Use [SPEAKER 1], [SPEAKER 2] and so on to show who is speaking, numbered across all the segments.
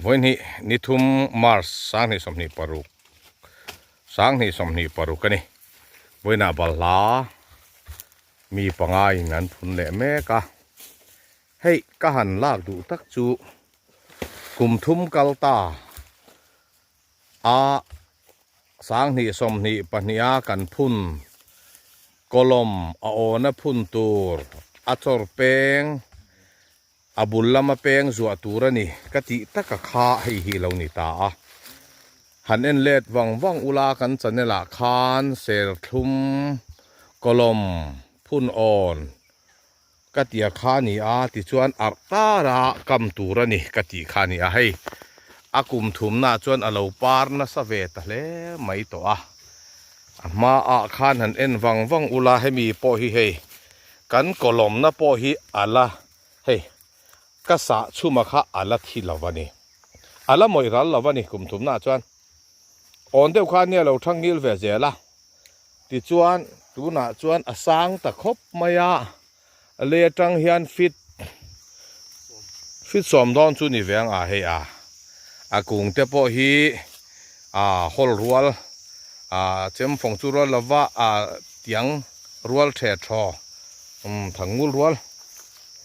[SPEAKER 1] วันนี้นิทุมมาร์สสร้างให้สมนิปารุสร้างให้สมนิปารุกันนี่วันน่ะบลามีปังไงงั้นพุ่นเละแม่กะให้กะหันลากดูตักจูกุมทุมกัลตาสร้างให้สมนิปัญญากันพุ่นกลมอาโอนพุ่นตูรอัจฉรเปงอบุลลมาเปงจัวตูระนี่กติตะกะคาให้ฮีเหล่านี้ตาหันเอ็นเลดวังอุลากันจันเนละคานเสรทุมกลมพุ่นอ่อนกติคานีติจวนอัตาระกำตูระนี่กติคานีให้อากุมทุมนาจวนอลาวปาร์นสเวตเลไม่ตัวมาคานหันเอ็นวังอุลาให้มีปอฮีให้กันกลมนะปอฮีอัลละให้กษาชุมะอัลละที่ลาวานี่อัลละมวยรัลลาวานี่กุมทุมนาจวนอ่อนเดียวกันเนี่ยเราทั้งยิลเวเจละที่จวนตูน่าจวนอสังตะคบมายาเลี้ยจังเฮียนฟิตสมดอนจุนี่เวียงเฮียอากุงเตปอฮีฮอลรัวลเจมฟงจูรัลลาวาเตียงรัวลเททอถังงูรัวล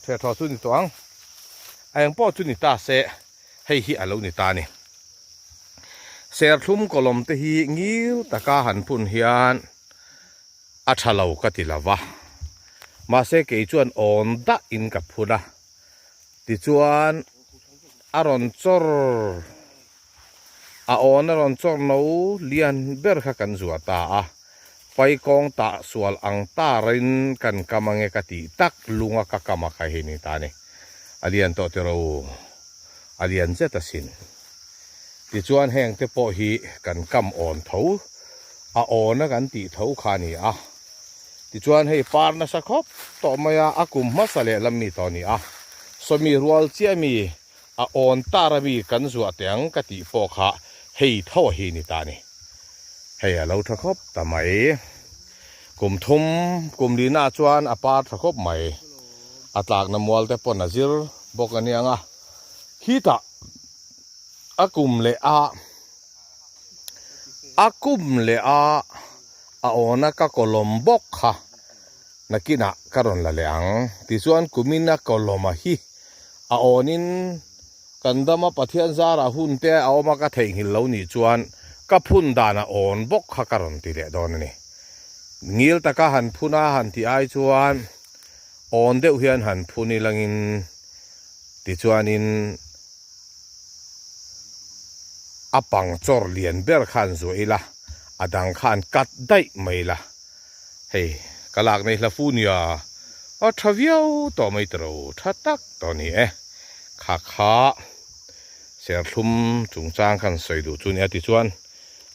[SPEAKER 1] เททอจุนี่ตัวไอ้ยังป้อจุนิตาเสให้ฮีอาลูนิตานี่เสียทุ่มกลมตะฮีงิ้วตะกาหันพุ่นเฮียนอัชลาวกติลาวะมาเสกจวนอ่อนดะอินกับพุดะติจวนอารอนจอร์อ่อนอารอนจอร์นูเลียนเบอร์ขกันจัวตาไปกองตาสวลอังตารินกันกำมังเอกติตักลุงกะกำมาใครเห็นตาเนี่ยอเลียนโตเตโรอเลียนเจตสินติจวนแห่งเตปอฮีกันกำอ่อนเถาอ่อนนะกันติเถาขานี่ติจวนให้ปาร์นะสักครบต่อมาอากุมมาสเลลำมีตอนนี้สมีรัวลเจียมีอ่อนตาระมีกันจัวเตียงกติปอขาให้เท่าฮีนิตานี่ให้เราทักครบแต่ไม่กุมทุมกุมดีน่าจวนปาร์ทักครบไม่อัตลากน้ำวัลแต่ปนนาซิลบอกกันยังฮิตาอากุมเลอาโอนักกลมบกค่ะนักกินักกรอนละเลียงที่ส่วนกุมินักกลมฮีอาโอนินกันดมาปะเทียนซาราหุ่นเตะเอามากระเทงหินเหล่านี้จวนกับพุ่นดานาโอนบกค่ะกรอนตีเดดอนนี่งิลตะกะหันพุนาหันที่ไอจวนอ่อนเดียวเฮียนหันพูนิลังอินติจวนินปังจอร์เลียนเบอร์ขันสวยละดังขันกัดได้ไม่ละเฮ้กลากในละฟูนียทวียวต่อไม่ตรูทัดตักตอนนี้ขาเสียทุ่มจุงจางขันสวยดูจุนติจวน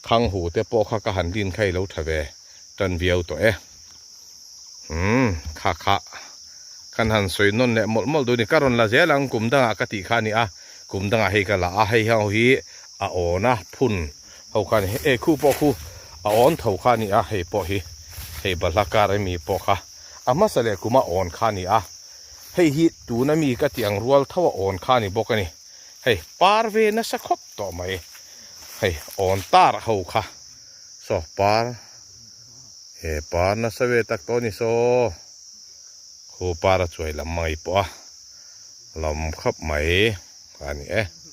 [SPEAKER 1] ขังหูเตปอขากหันดินไข่แล้วทวีตันเวียวตัวขากันหันสวยนนเนี่ยหมดดูนี่การันละเจลังกุมดังกติขานี่กุมดังให้กันละให้เฮาฮีโอนะพุ่นเฮากันคู่ปอคู่อ่อนเท่าขานี่ให้ปอฮีให้บลาการมีปอค่ะมาเสลกุมาอ่อนขานี่ให้ฮีตูนะมีกติอังรัวเท่าอ่อนขานี่บอกกันนี่ให้ปาร์เวนะสักครบต่อไหมให้อ่อนตาเฮาค่ะโซปาร์ปาร์นะสเวตักตัวนี่โซคูปาระช่วยลำไม่ปะลำขับไหมกันนี่